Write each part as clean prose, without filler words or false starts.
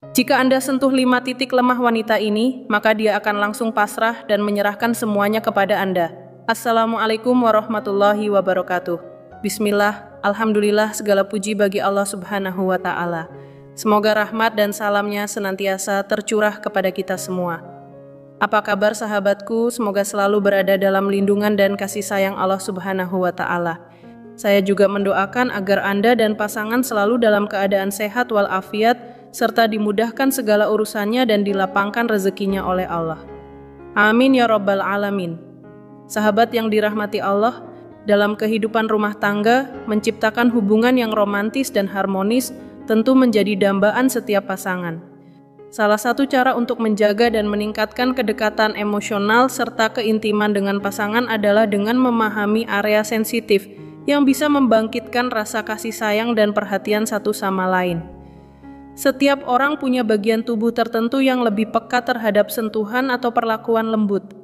Jika Anda sentuh 5 titik lemah wanita ini, maka dia akan langsung pasrah dan menyerahkan semuanya kepada Anda. Assalamualaikum warahmatullahi wabarakatuh. Bismillah, alhamdulillah, segala puji bagi Allah Subhanahu wa Ta'ala. Semoga rahmat dan salamnya senantiasa tercurah kepada kita semua. Apa kabar sahabatku? Semoga selalu berada dalam lindungan dan kasih sayang Allah Subhanahu wa Ta'ala. Saya juga mendoakan agar Anda dan pasangan selalu dalam keadaan sehat walafiat, serta dimudahkan segala urusannya dan dilapangkan rezekinya oleh Allah. Amin ya Rabbal Alamin. Sahabat yang dirahmati Allah, dalam kehidupan rumah tangga, menciptakan hubungan yang romantis dan harmonis tentu menjadi dambaan setiap pasangan. Salah satu cara untuk menjaga dan meningkatkan kedekatan emosional serta keintiman dengan pasangan adalah dengan memahami area sensitif yang bisa membangkitkan rasa kasih sayang dan perhatian satu sama lain. Setiap orang punya bagian tubuh tertentu yang lebih peka terhadap sentuhan atau perlakuan lembut.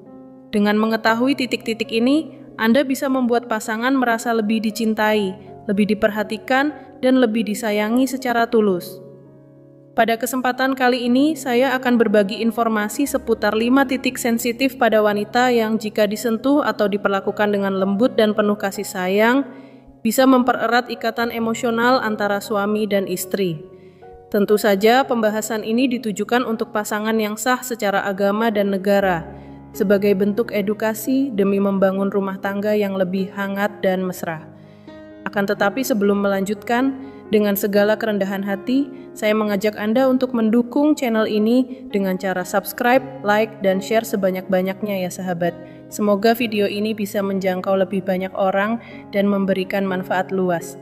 Dengan mengetahui titik-titik ini, Anda bisa membuat pasangan merasa lebih dicintai, lebih diperhatikan, dan lebih disayangi secara tulus. Pada kesempatan kali ini, saya akan berbagi informasi seputar 5 titik sensitif pada wanita yang jika disentuh atau diperlakukan dengan lembut dan penuh kasih sayang, bisa mempererat ikatan emosional antara suami dan istri. Tentu saja pembahasan ini ditujukan untuk pasangan yang sah secara agama dan negara, sebagai bentuk edukasi demi membangun rumah tangga yang lebih hangat dan mesra. Akan tetapi sebelum melanjutkan, dengan segala kerendahan hati, saya mengajak Anda untuk mendukung channel ini dengan cara subscribe, like, dan share sebanyak-banyaknya ya sahabat. Semoga video ini bisa menjangkau lebih banyak orang dan memberikan manfaat luas.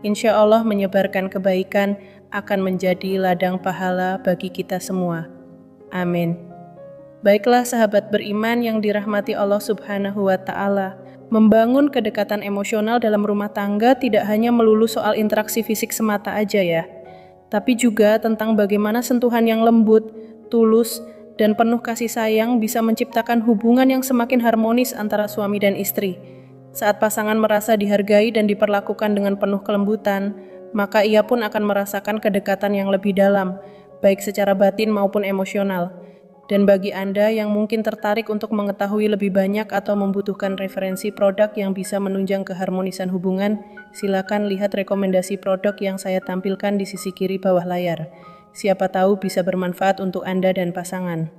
Insya Allah menyebarkan kebaikan akan menjadi ladang pahala bagi kita semua. Amin. Baiklah sahabat beriman yang dirahmati Allah Subhanahu wa Ta'ala. Membangun kedekatan emosional dalam rumah tangga tidak hanya melulu soal interaksi fisik semata aja ya, tapi juga tentang bagaimana sentuhan yang lembut, tulus, dan penuh kasih sayang bisa menciptakan hubungan yang semakin harmonis antara suami dan istri. Saat pasangan merasa dihargai dan diperlakukan dengan penuh kelembutan, maka ia pun akan merasakan kedekatan yang lebih dalam, baik secara batin maupun emosional. Dan bagi Anda yang mungkin tertarik untuk mengetahui lebih banyak atau membutuhkan referensi produk yang bisa menunjang keharmonisan hubungan, silakan lihat rekomendasi produk yang saya tampilkan di sisi kiri bawah layar. Siapa tahu bisa bermanfaat untuk Anda dan pasangan.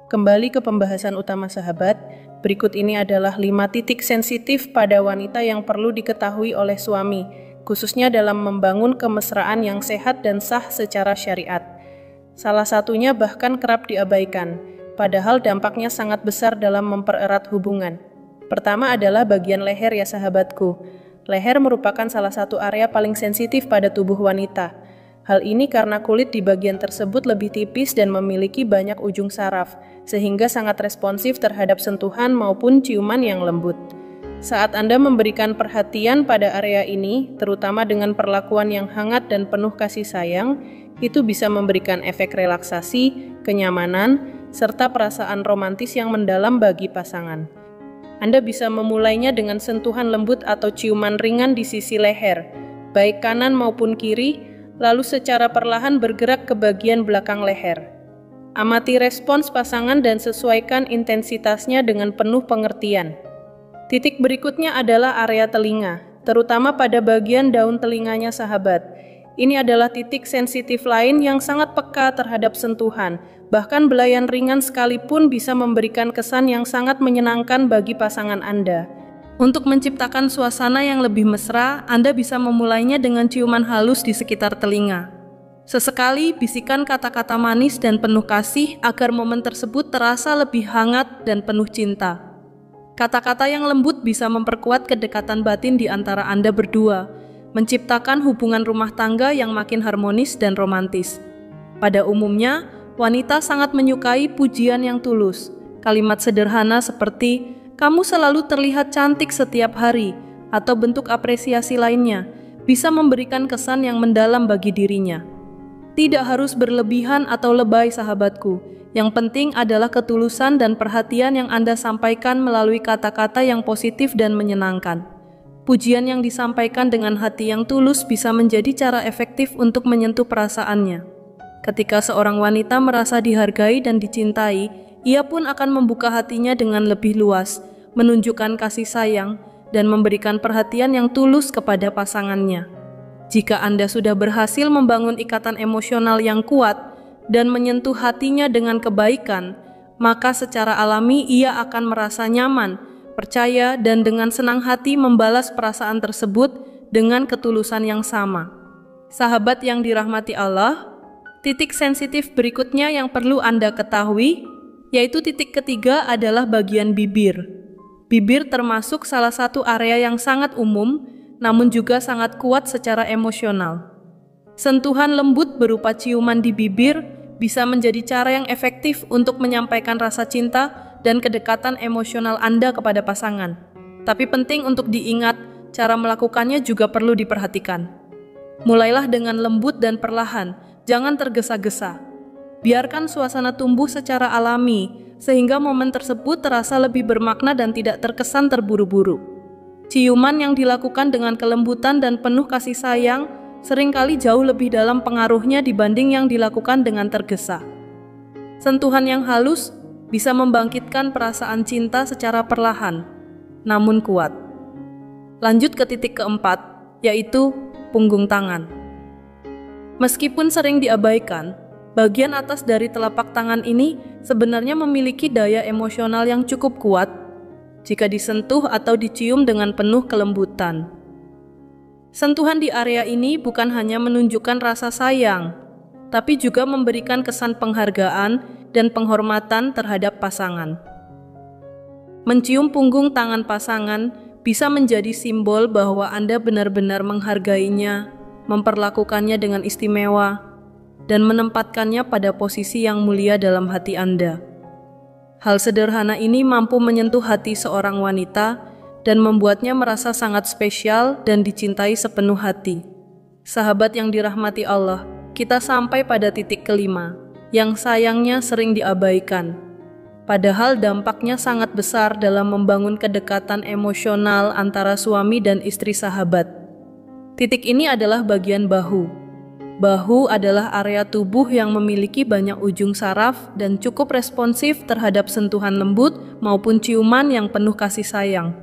Kembali ke pembahasan utama sahabat, berikut ini adalah 5 titik sensitif pada wanita yang perlu diketahui oleh suami, khususnya dalam membangun kemesraan yang sehat dan sah secara syariat. Salah satunya bahkan kerap diabaikan, padahal dampaknya sangat besar dalam mempererat hubungan. Pertama adalah bagian leher ya sahabatku. Leher merupakan salah satu area paling sensitif pada tubuh wanita. Hal ini karena kulit di bagian tersebut lebih tipis dan memiliki banyak ujung saraf, sehingga sangat responsif terhadap sentuhan maupun ciuman yang lembut. Saat Anda memberikan perhatian pada area ini, terutama dengan perlakuan yang hangat dan penuh kasih sayang, itu bisa memberikan efek relaksasi, kenyamanan, serta perasaan romantis yang mendalam bagi pasangan. Anda bisa memulainya dengan sentuhan lembut atau ciuman ringan di sisi leher, baik kanan maupun kiri, lalu secara perlahan bergerak ke bagian belakang leher. Amati respons pasangan dan sesuaikan intensitasnya dengan penuh pengertian. Titik berikutnya adalah area telinga, terutama pada bagian daun telinganya sahabat. Ini adalah titik sensitif lain yang sangat peka terhadap sentuhan, bahkan belayan ringan sekalipun bisa memberikan kesan yang sangat menyenangkan bagi pasangan Anda. Untuk menciptakan suasana yang lebih mesra, Anda bisa memulainya dengan ciuman halus di sekitar telinga. Sesekali bisikan kata-kata manis dan penuh kasih agar momen tersebut terasa lebih hangat dan penuh cinta. Kata-kata yang lembut bisa memperkuat kedekatan batin di antara Anda berdua, menciptakan hubungan rumah tangga yang makin harmonis dan romantis. Pada umumnya, wanita sangat menyukai pujian yang tulus. Kalimat sederhana seperti, "Kamu selalu terlihat cantik setiap hari," atau bentuk apresiasi lainnya, bisa memberikan kesan yang mendalam bagi dirinya. Tidak harus berlebihan atau lebay sahabatku. Yang penting adalah ketulusan dan perhatian yang Anda sampaikan melalui kata-kata yang positif dan menyenangkan. Pujian yang disampaikan dengan hati yang tulus bisa menjadi cara efektif untuk menyentuh perasaannya. Ketika seorang wanita merasa dihargai dan dicintai, ia pun akan membuka hatinya dengan lebih luas, menunjukkan kasih sayang, dan memberikan perhatian yang tulus kepada pasangannya. Jika Anda sudah berhasil membangun ikatan emosional yang kuat dan menyentuh hatinya dengan kebaikan, maka secara alami ia akan merasa nyaman, percaya, dan dengan senang hati membalas perasaan tersebut dengan ketulusan yang sama. Sahabat yang dirahmati Allah, titik sensitif berikutnya yang perlu Anda ketahui, yaitu titik ketiga adalah bagian bibir. Bibir termasuk salah satu area yang sangat umum, namun juga sangat kuat secara emosional. Sentuhan lembut berupa ciuman di bibir bisa menjadi cara yang efektif untuk menyampaikan rasa cinta dan kedekatan emosional Anda kepada pasangan. Tapi penting untuk diingat, cara melakukannya juga perlu diperhatikan. Mulailah dengan lembut dan perlahan, jangan tergesa-gesa. Biarkan suasana tumbuh secara alami, sehingga momen tersebut terasa lebih bermakna dan tidak terkesan terburu-buru. Ciuman yang dilakukan dengan kelembutan dan penuh kasih sayang seringkali jauh lebih dalam pengaruhnya dibanding yang dilakukan dengan tergesa. Sentuhan yang halus bisa membangkitkan perasaan cinta secara perlahan, namun kuat. Lanjut ke titik keempat, yaitu punggung tangan. Meskipun sering diabaikan, bagian atas dari telapak tangan ini sebenarnya memiliki daya emosional yang cukup kuat jika disentuh atau dicium dengan penuh kelembutan. Sentuhan di area ini bukan hanya menunjukkan rasa sayang, tapi juga memberikan kesan penghargaan dan penghormatan terhadap pasangan. Mencium punggung tangan pasangan bisa menjadi simbol bahwa Anda benar-benar menghargainya, memperlakukannya dengan istimewa, dan menempatkannya pada posisi yang mulia dalam hati Anda. Hal sederhana ini mampu menyentuh hati seorang wanita dan membuatnya merasa sangat spesial dan dicintai sepenuh hati. Sahabat yang dirahmati Allah, kita sampai pada titik kelima, yang sayangnya sering diabaikan. Padahal dampaknya sangat besar dalam membangun kedekatan emosional antara suami dan istri sahabat. Titik ini adalah bagian bahu. Bahu adalah area tubuh yang memiliki banyak ujung saraf dan cukup responsif terhadap sentuhan lembut maupun ciuman yang penuh kasih sayang.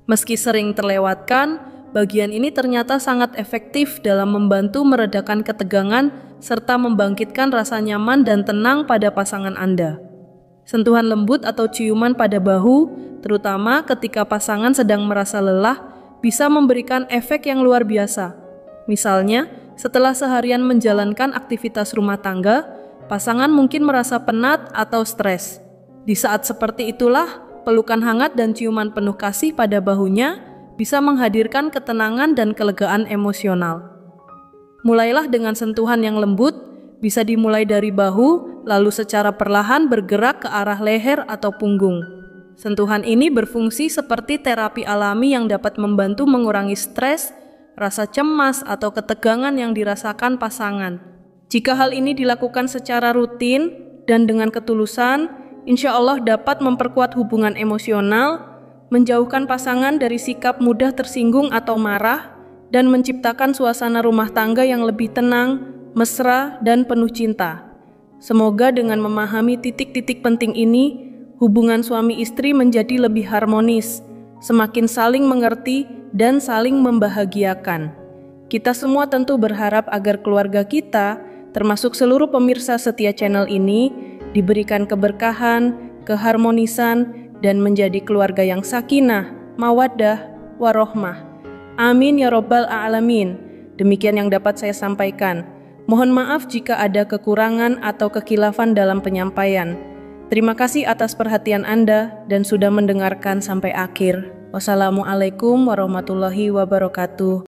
Meski sering terlewatkan, bagian ini ternyata sangat efektif dalam membantu meredakan ketegangan serta membangkitkan rasa nyaman dan tenang pada pasangan Anda. Sentuhan lembut atau ciuman pada bahu, terutama ketika pasangan sedang merasa lelah, bisa memberikan efek yang luar biasa. Misalnya, setelah seharian menjalankan aktivitas rumah tangga, pasangan mungkin merasa penat atau stres. Di saat seperti itulah, pelukan hangat dan ciuman penuh kasih pada bahunya bisa menghadirkan ketenangan dan kelegaan emosional. Mulailah dengan sentuhan yang lembut, bisa dimulai dari bahu, lalu secara perlahan bergerak ke arah leher atau punggung. Sentuhan ini berfungsi seperti terapi alami yang dapat membantu mengurangi stres, rasa cemas atau ketegangan yang dirasakan pasangan. Jika hal ini dilakukan secara rutin dan dengan ketulusan, insya Allah dapat memperkuat hubungan emosional, menjauhkan pasangan dari sikap mudah tersinggung atau marah, dan menciptakan suasana rumah tangga yang lebih tenang, mesra, dan penuh cinta. Semoga dengan memahami titik-titik penting ini, hubungan suami istri menjadi lebih harmonis, semakin saling mengerti, dan saling membahagiakan. Kita semua tentu berharap agar keluarga kita, termasuk seluruh pemirsa setia channel ini, diberikan keberkahan, keharmonisan, dan menjadi keluarga yang sakinah, mawaddah, warohmah. Amin ya robbal a'alamin. Demikian yang dapat saya sampaikan. Mohon maaf jika ada kekurangan atau kekhilafan dalam penyampaian. Terima kasih atas perhatian Anda dan sudah mendengarkan sampai akhir. Wassalamualaikum warahmatullahi wabarakatuh.